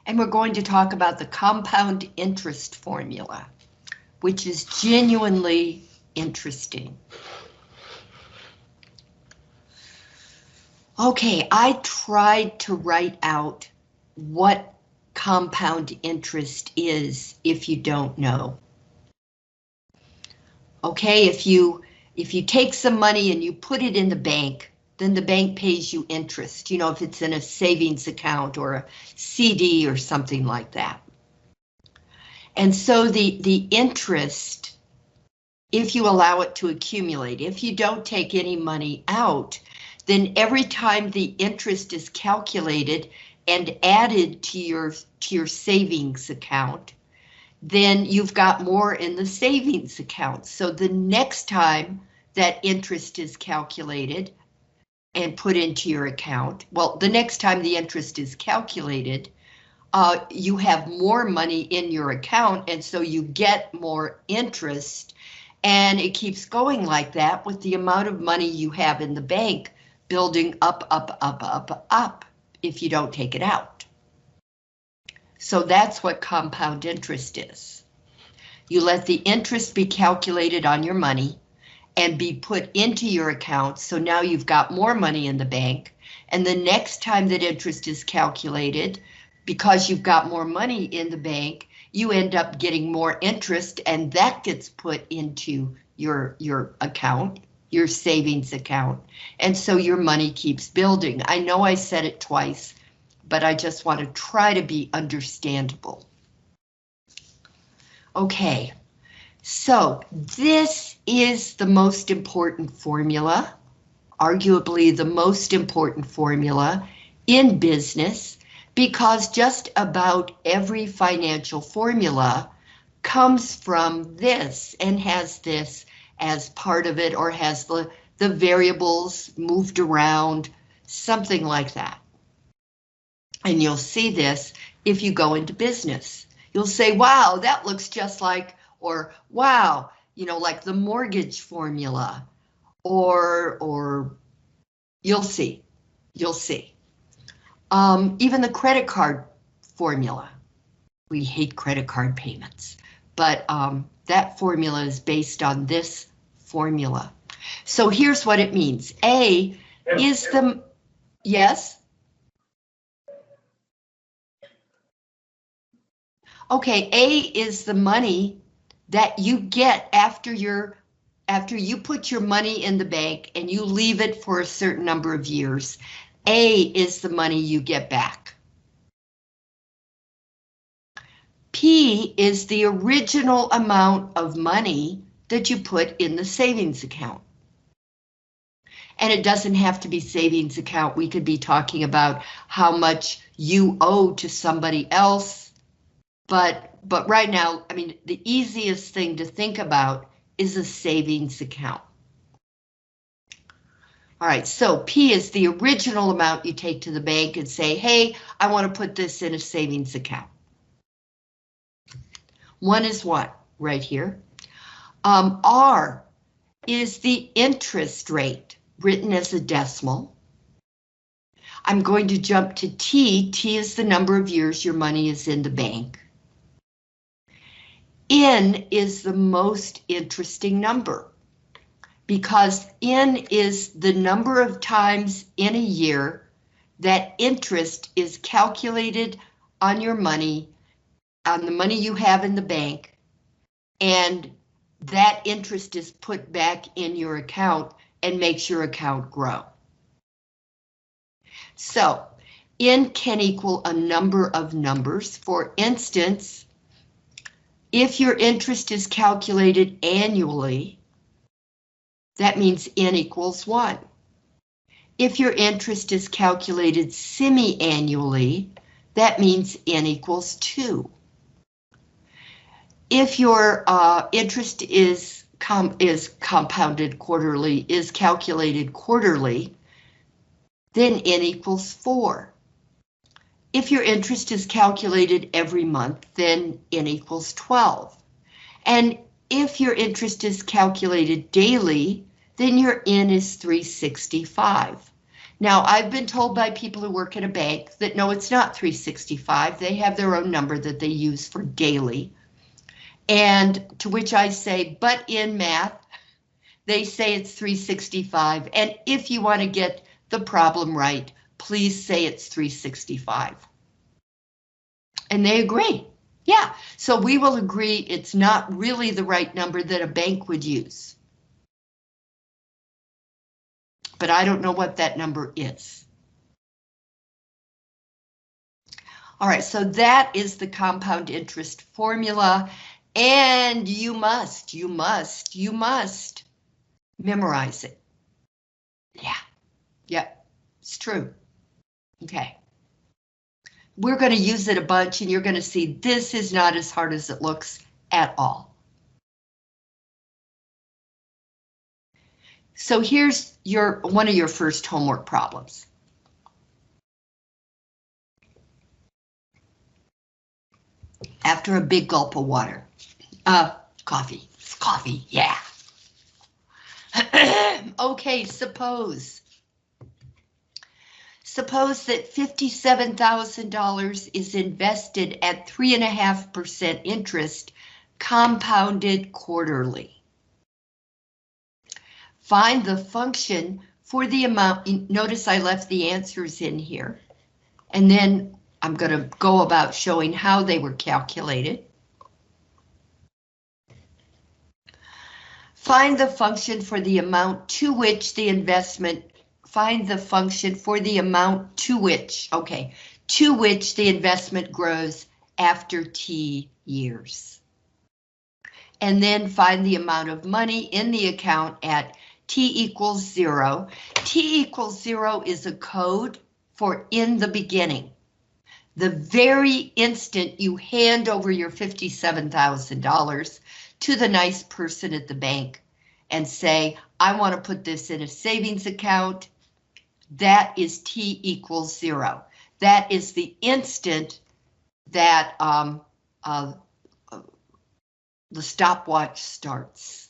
And we're going to talk about the compound interest formula, which is genuinely interesting. Okay, I tried to write out what compound interest is if you don't know. Okay, if you take some money and you put it in the bank, then the bank pays you interest, you know, if it's in a savings account or a CD or something like that. And so the interest, if you allow it to accumulate, if you don't take any money out, then every time the interest is calculated and added to your savings account, then you've got more in the savings account. So the next time that interest is calculated and put into your account, well, the next time the interest is calculated, you have more money in your account, and so you get more interest, and it keeps going like that with the amount of money you have in the bank building up, up, up, up, up if you don't take it out. So that's what compound interest is. You let the interest be calculated on your money and be put into your account, so now you've got more money in the bank, and the next time that interest is calculated, because you've got more money in the bank, you end up getting more interest, and that gets put into your account, your savings account, and so your money keeps building. I know I said it twice, but I just want to try to be understandable. Okay, so this is the most important formula, arguably the most important formula in business, because just about every financial formula comes from this and has this as part of it, or has the variables moved around, something like that. And you'll see this if you go into business. You'll say, wow, that looks just like, or wow, you know, like the mortgage formula, or you'll see. Even the credit card formula. We hate credit card payments, but that formula is based on this formula. So here's what it means. A is the, yes? Okay, A is the money that you get after you put your money in the bank and you leave it for a certain number of years. A is the money you get back. P is the original amount of money that you put in the savings account. And it doesn't have to be savings account. We could be talking about how much you owe to somebody else. But right now, I mean, the easiest thing to think about is a savings account. All right, so P is the original amount you take to the bank and say, hey, I want to put this in a savings account. 1 is what? Right here. R is the interest rate, written as a decimal. I'm going to jump to T. T is the number of years your money is in the bank. N is the most interesting number, because N is the number of times in a year that interest is calculated on your money, on the money you have in the bank, and that interest is put back in your account and makes your account grow. So N can equal a number of numbers. For instance, if your interest is calculated annually, that means N equals 1. If your interest is calculated semi-annually, that means N equals 2. If your interest is compounded quarterly, is calculated quarterly, then N equals 4. If your interest is calculated every month, then N equals 12. And if your interest is calculated daily, then your N is 365. Now, I've been told by people who work at a bank that no, it's not 365. They have their own number that they use for daily. And to which I say, but in math, they say it's 365. And if you want to get the problem right, please say it's 365. And they agree. Yeah, so we will agree it's not really the right number that a bank would use. But I don't know what that number is. All right, so that is the compound interest formula, and you must memorize it. Yeah, it's true. Okay. We're going to use it a bunch, and you're going to see this is not as hard as it looks at all. So here's one of your first homework problems. After a big gulp of water. Coffee. It's coffee, yeah. Okay, suppose that $57,000 is invested at 3.5% interest, compounded quarterly. Find the function for the amount. Notice I left the answers in here, and then I'm going to go about showing how they were calculated. Find the function for the amount to which the investment, find the function for the amount to which, to which the investment grows after T years. And then find the amount of money in the account at T equals 0. T equals 0 is a code for in the beginning. The very instant you hand over your $57,000 to the nice person at the bank and say, I want to put this in a savings account, that is T equals 0. That is the instant that the stopwatch starts.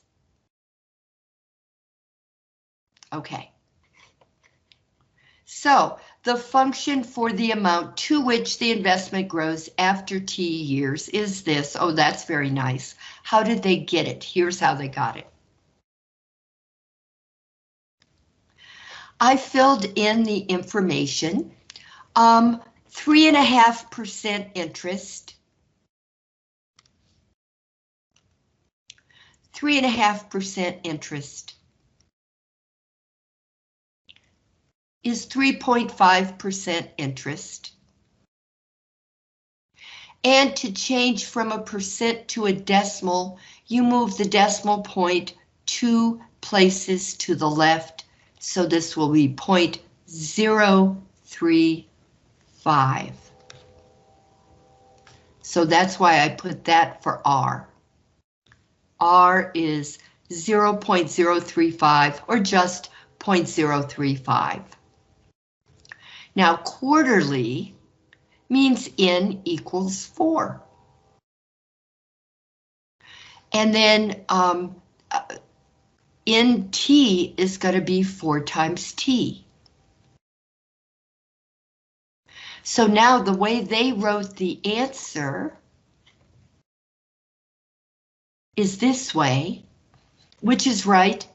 Okay. So the function for the amount to which the investment grows after T years is this. Oh, that's very nice. How did they get it? Here's how they got it. I filled in the information. 3.5% interest. 3.5% interest is 3.5% interest. And to change from a percent to a decimal, you move the decimal point 2 places to the left. So this will be 0.035. So that's why I put that for R. R is 0.035 or just 0.035. Now quarterly means N equals 4. And then in T is going to be 4 times T. So now the way they wrote the answer is this way, which is right,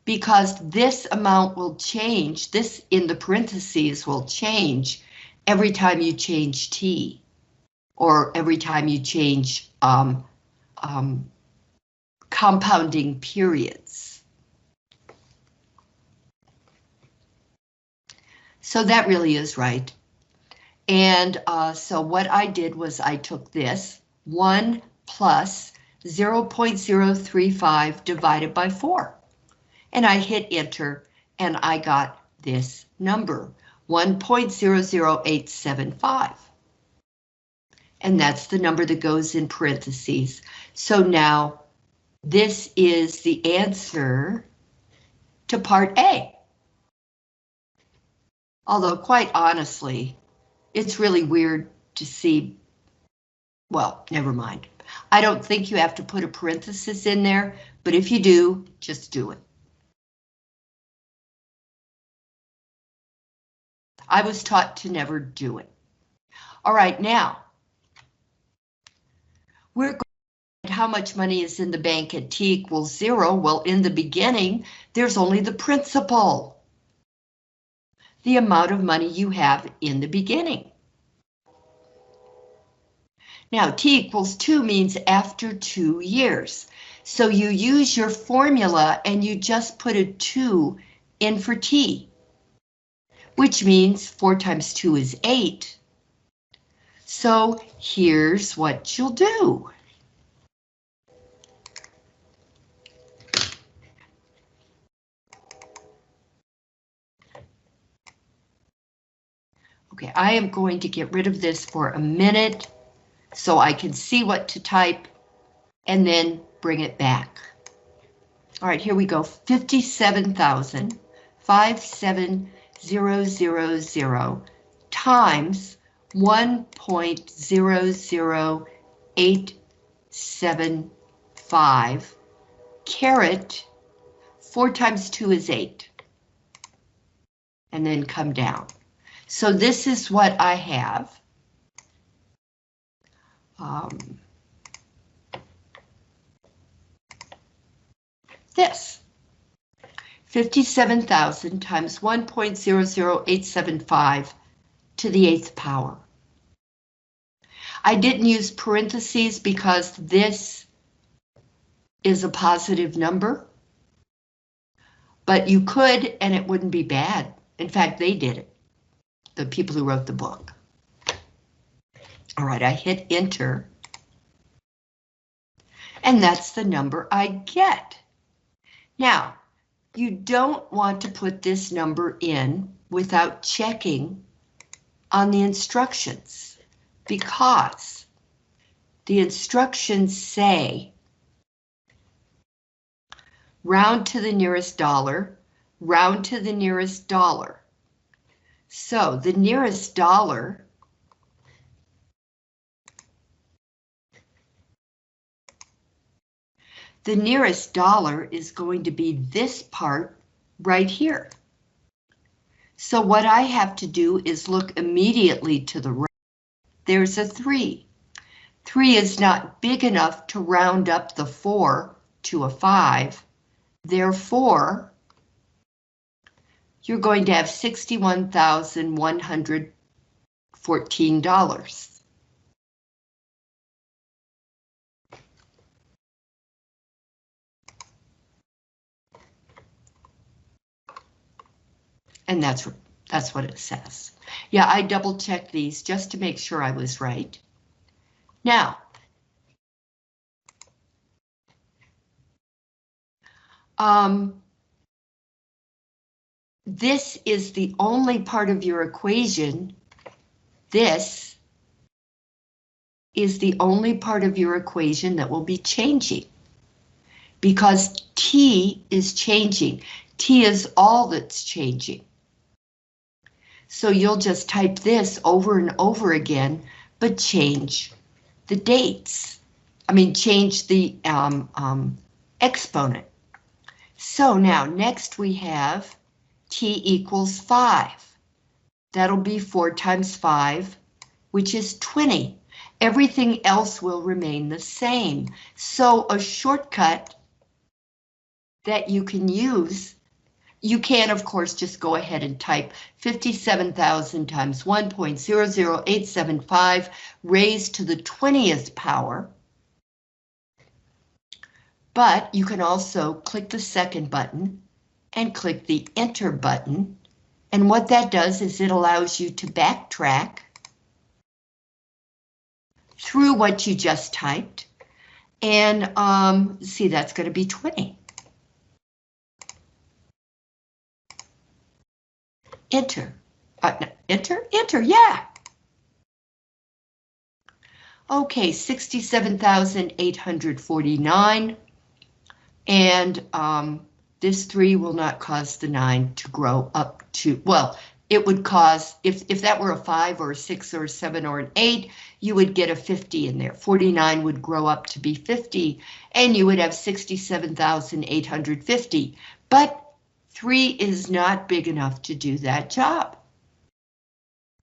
because this amount will change, this in the parentheses will change every time you change T, or every time you change compounding periods. So that really is right. And so what I did was I took this 1 plus 0.035 divided by 4. And I hit enter and I got this number, 1.00875. And that's the number that goes in parentheses. So now this is the answer to part A. Although quite honestly, it's really weird to see, well, never mind. I don't think you have to put a parenthesis in there, but if you do, just do it. I was taught to never do it. All right, now we're going to find how much money is in the bank at t equals 0. Well, in the beginning, there's only the principal, the amount of money you have in the beginning. Now, t equals 2 means after 2 years. So you use your formula and you just put a 2 in for t, which means 4 times 2 is 8. So here's what you'll do. Okay, I am going to get rid of this for a minute so I can see what to type and then bring it back. All right, here we go. 57,000 times 1.00875 caret 4 times 2 is 8. And then come down. So this is what I have. This 57,000 times 1.00875 to the 8th power. I didn't use parentheses because this is a positive number, but you could and it wouldn't be bad. In fact, they did it, the people who wrote the book. All right, I hit enter, and that's the number I get. Now, you don't want to put this number in without checking on the instructions, because the instructions say round to the nearest dollar, round to the nearest dollar. So the nearest dollar is going to be this part right here. So what I have to do is look immediately to the right. There's a 3. 3 is not big enough to round up the 4 to a 5. Therefore, you're going to have $61,114. And that's what it says. Yeah, I double checked these just to make sure I was right. Now, this is the only part of your equation. This is the only part of your equation that will be changing, because t is changing. T is all that's changing. So you'll just type this over and over again, but change the dates. I mean, change the exponent. So now next we have t equals 5. That'll be 4 times 5, which is 20. Everything else will remain the same. So a shortcut that you can use, you can, of course, just go ahead and type 57,000 times 1.00875 raised to the 20th power. But you can also click the second button and click the enter button. And what that does is it allows you to backtrack through what you just typed. And see, that's going to be 20. Enter. No, enter, yeah. Okay, 67,849. And this 3 will not cause the 9 to grow up to, well, it would cause, if that were a 5 or a 6 or a 7 or an 8, you would get a 50 in there. 49 would grow up to be 50, and you would have 67,850. But 3 is not big enough to do that job.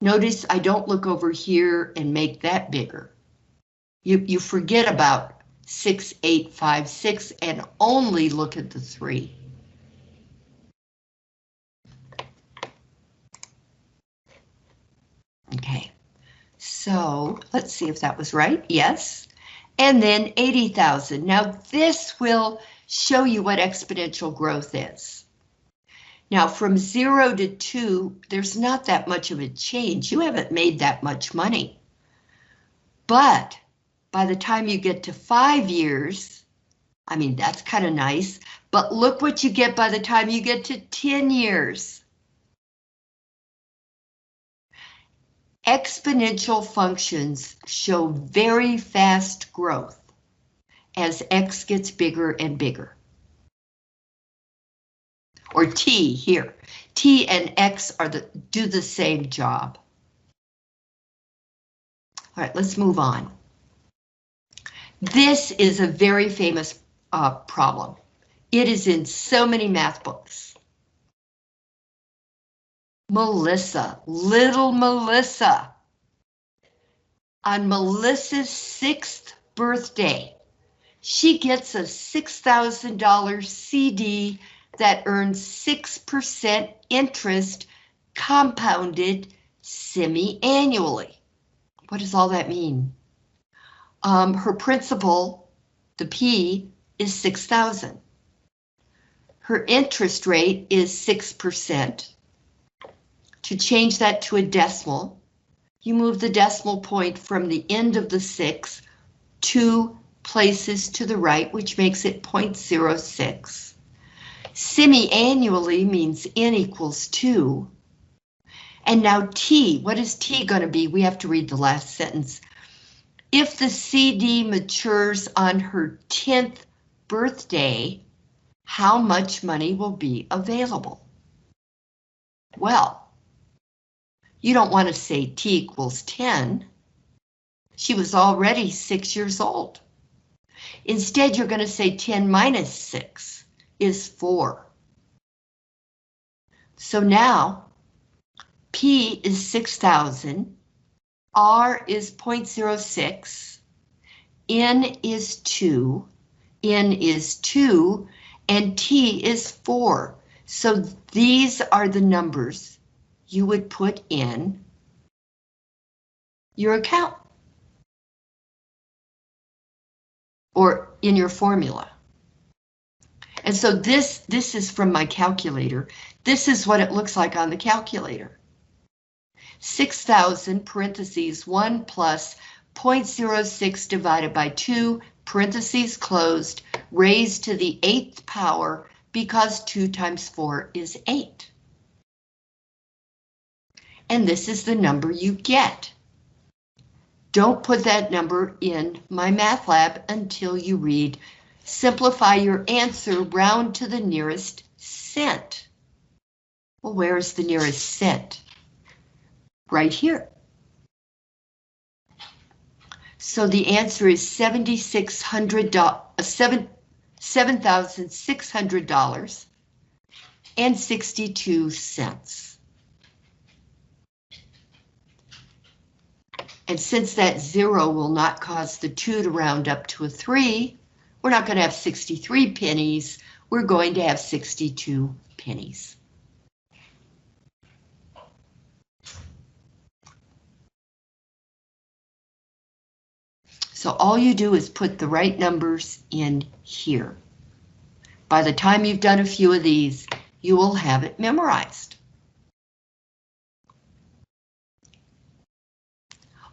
Notice I don't look over here and make that bigger. You forget about 6, 8, 5, 6 and only look at the 3. Okay, so let's see if that was right. Yes. And then 80,000. Now this will show you what exponential growth is. Now from 0 to 2, there's not that much of a change. You haven't made that much money. But by the time you get to 5 years, I mean, that's kind of nice, but look what you get by the time you get to 10 years. Exponential functions show very fast growth as x gets bigger and bigger. Or t here. T and x do the same job. All right, let's move on. This is a very famous problem. It is in so many math books. Melissa, little Melissa. On Melissa's 6th birthday, she gets a $6,000 CD that earns 6% interest compounded semi-annually. What does all that mean? Her principal, the P, is 6,000. Her interest rate is 6%. To change that to a decimal, you move the decimal point from the end of the 6 2 places to the right, which makes it 0.06. Semi-annually means n equals 2. And now T, what is T going to be? We have to read the last sentence. If the CD matures on her 10th birthday, how much money will be available? Well, you don't want to say T equals 10. She was already 6 years old. Instead, you're going to say 10 minus 6 is 4. So now, P is 6,000, R is 0.06, N is 2, and T is 4. So these are the numbers you would put in your account or in your formula. And so this is from my calculator. This is what it looks like on the calculator. 6,000 parentheses 1 plus 0.06 divided by 2 parentheses closed raised to the 8th power because 2 times 4 is 8. And this is the number you get. Don't put that number in my math lab until you read simplify your answer, round to the nearest cent. Well, where is the nearest cent? Right here. So the answer is $7,600 and 62 cents. And since that 0 will not cause the 2 to round up to a 3, we're not going to have 63 pennies, we're going to have 62 pennies. So all you do is put the right numbers in here. By the time you've done a few of these, you will have it memorized.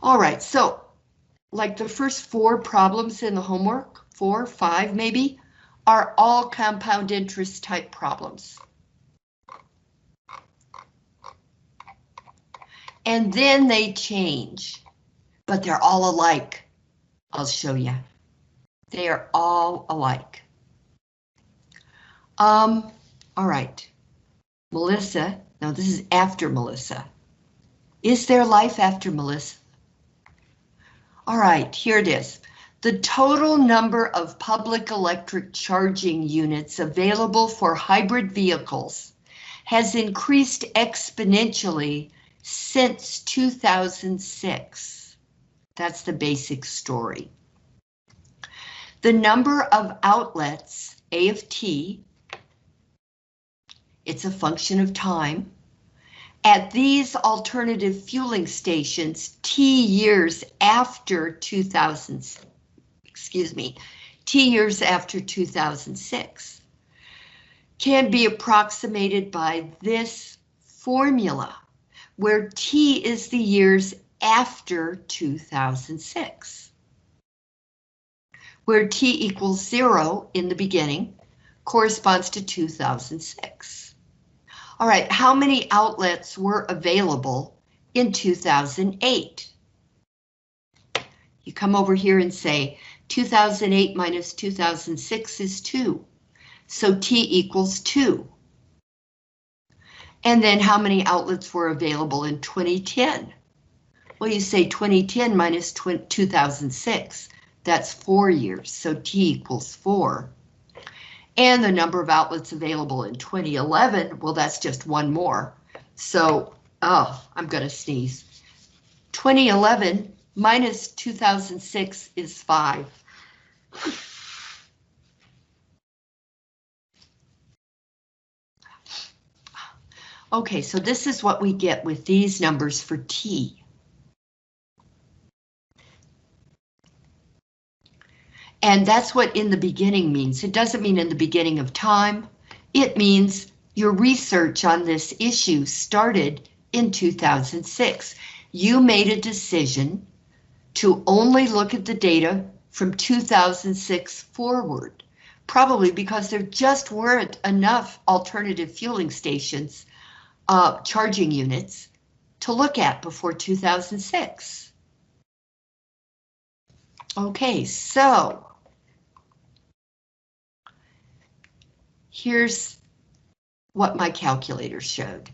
All right, so like the first 4 problems in the homework, 4, 5 maybe, are all compound interest type problems. And then they change, but they're all alike. I'll show you. They are all alike. All right, Melissa, now this is after Melissa. Is there life after Melissa? All right, here it is. The total number of public electric charging units available for hybrid vehicles has increased exponentially since 2006. That's the basic story. The number of outlets, A of t, it's a function of time, at these alternative fueling stations, T years after 2006, can be approximated by this formula, where T is the years after 2006. Where T equals 0 in the beginning corresponds to 2006. All right, how many outlets were available in 2008? You come over here and say 2008 minus 2006 is 2. So T equals 2. And then how many outlets were available in 2010? Well, you say 2010 minus 2006. That's 4 years, so T equals 4. And the number of outlets available in 2011, well, that's just one more. So, I'm gonna sneeze. 2011 minus 2006 is 5. Okay, so this is what we get with these numbers for T. And that's what in the beginning means. It doesn't mean in the beginning of time. It means your research on this issue started in 2006. You made a decision to only look at the data from 2006 forward, probably because there just weren't enough alternative fueling stations, charging units, to look at before 2006. Okay, so here's what my calculator showed.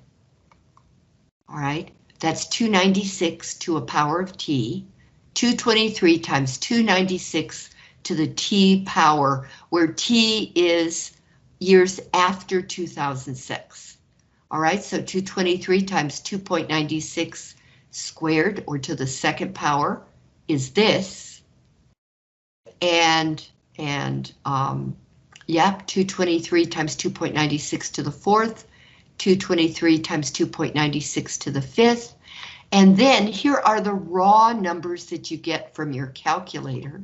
All right, that's 296 to a power of t, 223 times 296 to the t power, where t is years after 2006. All right, so 223 times 2.96 squared, or to the second power, is this. And 223 times 2.96 to the fourth, 223 times 2.96 to the fifth, and then here are the raw numbers that you get from your calculator.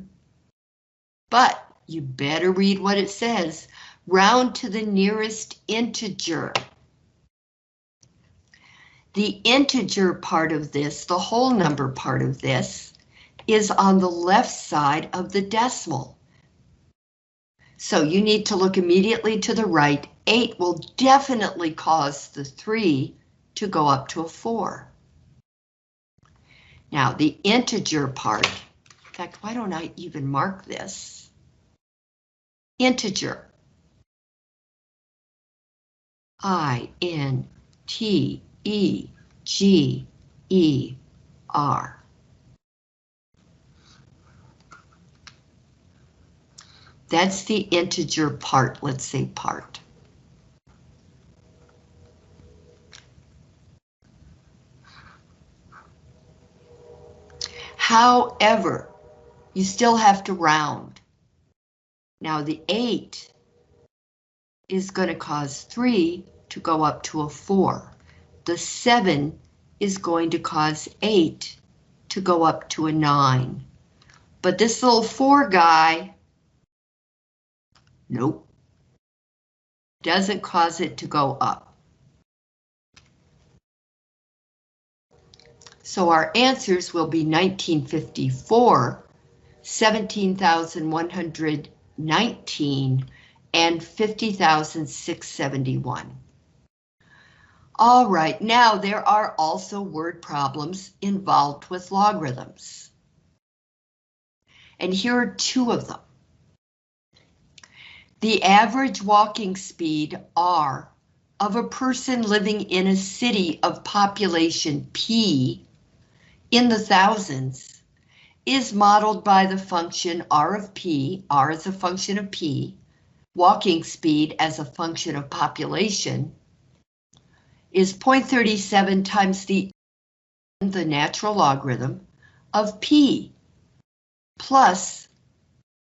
But you better read what it says. Round to the nearest integer. The integer part of this, the whole number part of this, is on the left side of the decimal. So you need to look immediately to the right. 8 will definitely cause the 3 to go up to a 4. Now the integer part, in fact, why don't I even mark this? Integer. I-N-T-E-G-E-R. That's the integer part, let's say part. However, you still have to round. Now the 8 is going to cause 3 to go up to a 4. The 7 is going to cause 8 to go up to a 9. But this little 4 guy, nope, doesn't cause it to go up. So our answers will be 1954, 17,119, and 50,671. All right, now there are also word problems involved with logarithms. And here are 2 of them. The average walking speed, R, of a person living in a city of population P in the thousands is modeled by the function R of P, R is a function of P, walking speed as a function of population, is 0.37 times the the natural logarithm of p plus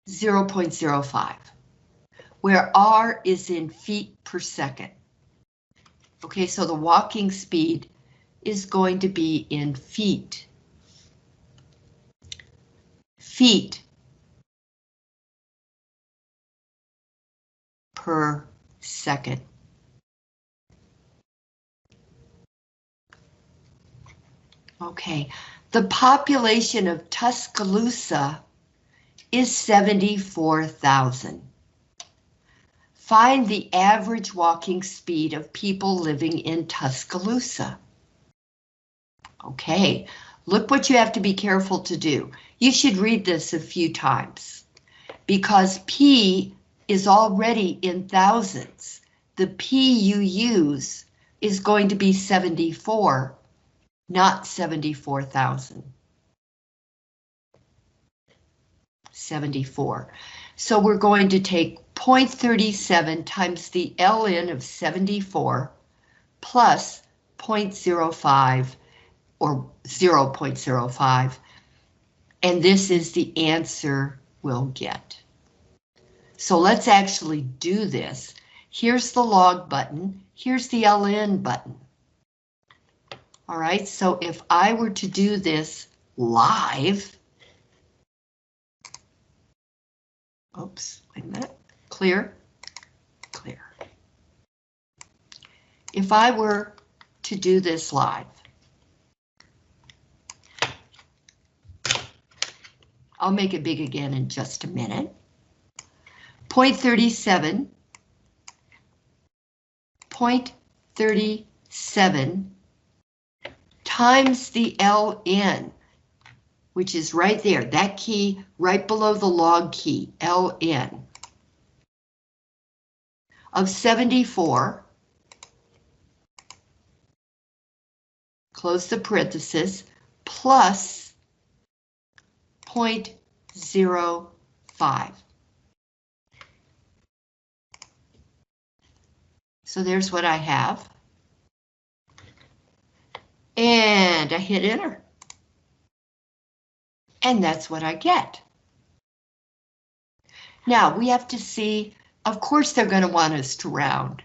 0.05, where r is in feet per second. Okay, so the walking speed is going to be in feet. Feet per second. Okay, the population of Tuscaloosa is 74,000. Find the average walking speed of people living in Tuscaloosa. Okay, look what you have to be careful to do. You should read this a few times because P is already in thousands. The P you use is going to be 74, not 74,000. 74. So we're going to take 0.37 times the ln of 74 plus 0.05 or 0.05, and this is the answer we'll get. So let's actually do this. Here's the log button, here's the ln button. All right, so if I were to do this live, oops, wait a minute, clear. If I were to do this live, I'll make it big again in just a minute. 0.37, 0.37 times the ln, which is right there, that key right below the log key, ln, of 74, close the parenthesis, plus 0.05. So there's what I have. And I hit enter. And that's what I get. Now we have to see, of course they're going to want us to round.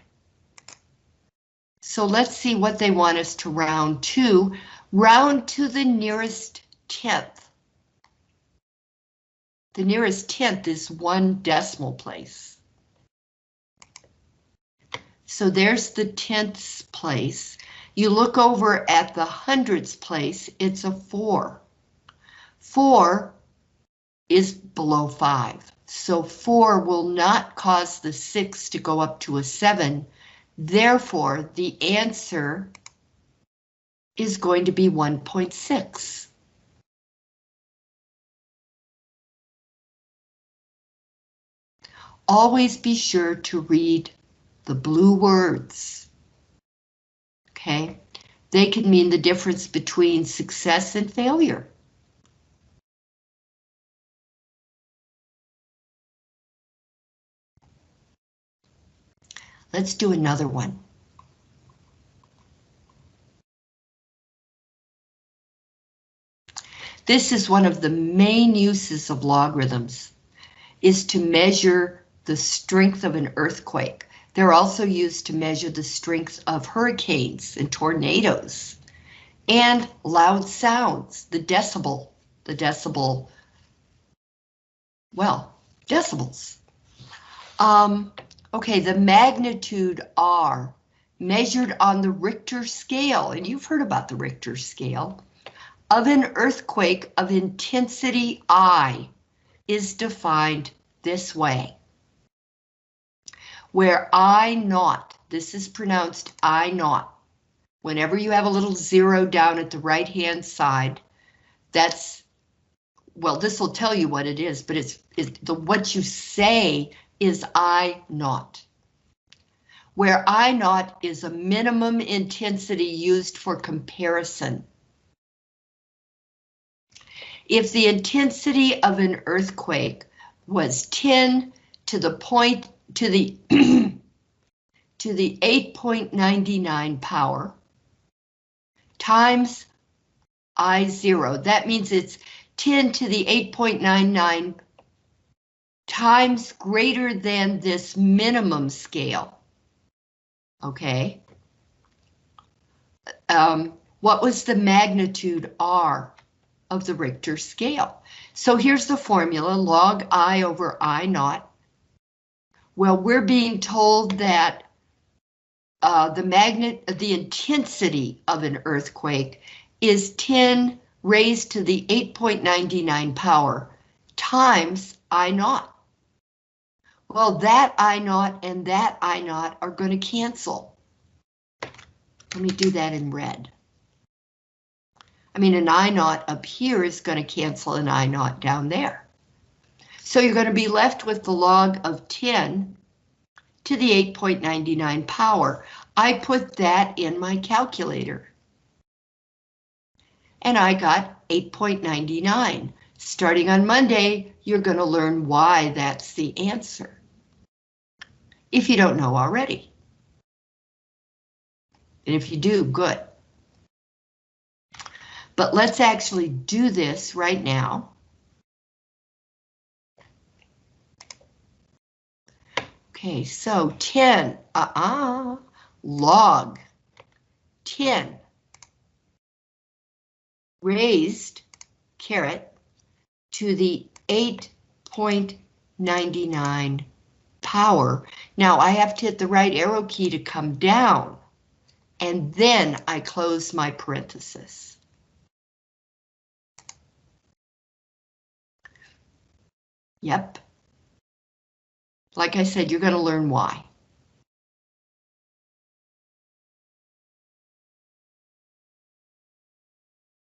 So let's see what they want us to round to. Round to the nearest tenth. The nearest tenth is 1 decimal place. So there's the tenths place. You look over at the hundredths place, it's a 4. 4 is below 5. So 4 will not cause the 6 to go up to a 7. Therefore, the answer is going to be 1.6. Always be sure to read the blue words. Okay? They can mean the difference between success and failure. Let's do another one. This is one of the main uses of logarithms, is to measure the strength of an earthquake. They're also used to measure the strength of hurricanes and tornadoes and loud sounds, the decibels. Okay, the magnitude R measured on the Richter scale, and you've heard about the Richter scale, of an earthquake of intensity I is defined this way, where I naught, this is pronounced I naught. Whenever you have a little 0 down at the right-hand side, that's, well, this will tell you what it is, but what you say is I naught, where I naught is a minimum intensity used for comparison. If the intensity of an earthquake was 10 to the 8.99 power times I0. That means it's 10 to the 8.99 times greater than this minimum scale. Okay. What was the magnitude R of the Richter scale? So here's the formula, log I over I naught. Well, we're being told that the intensity of an earthquake is 10 raised to the 8.99 power times I naught. Well, that I naught and that I naught are going to cancel. Let me do that in red. I mean, an I naught up here is going to cancel an I naught down there. So you're going to be left with the log of 10 to the 8.99 power. I put that in my calculator. And I got 8.99. Starting on Monday, you're going to learn why that's the answer, if you don't know already. And if you do, good. But let's actually do this right now. Okay, so 10, log 10 raised, caret, to the 8.99 power. Now I have to hit the right arrow key to come down, and then I close my parenthesis. Yep. Like I said, you're going to learn why.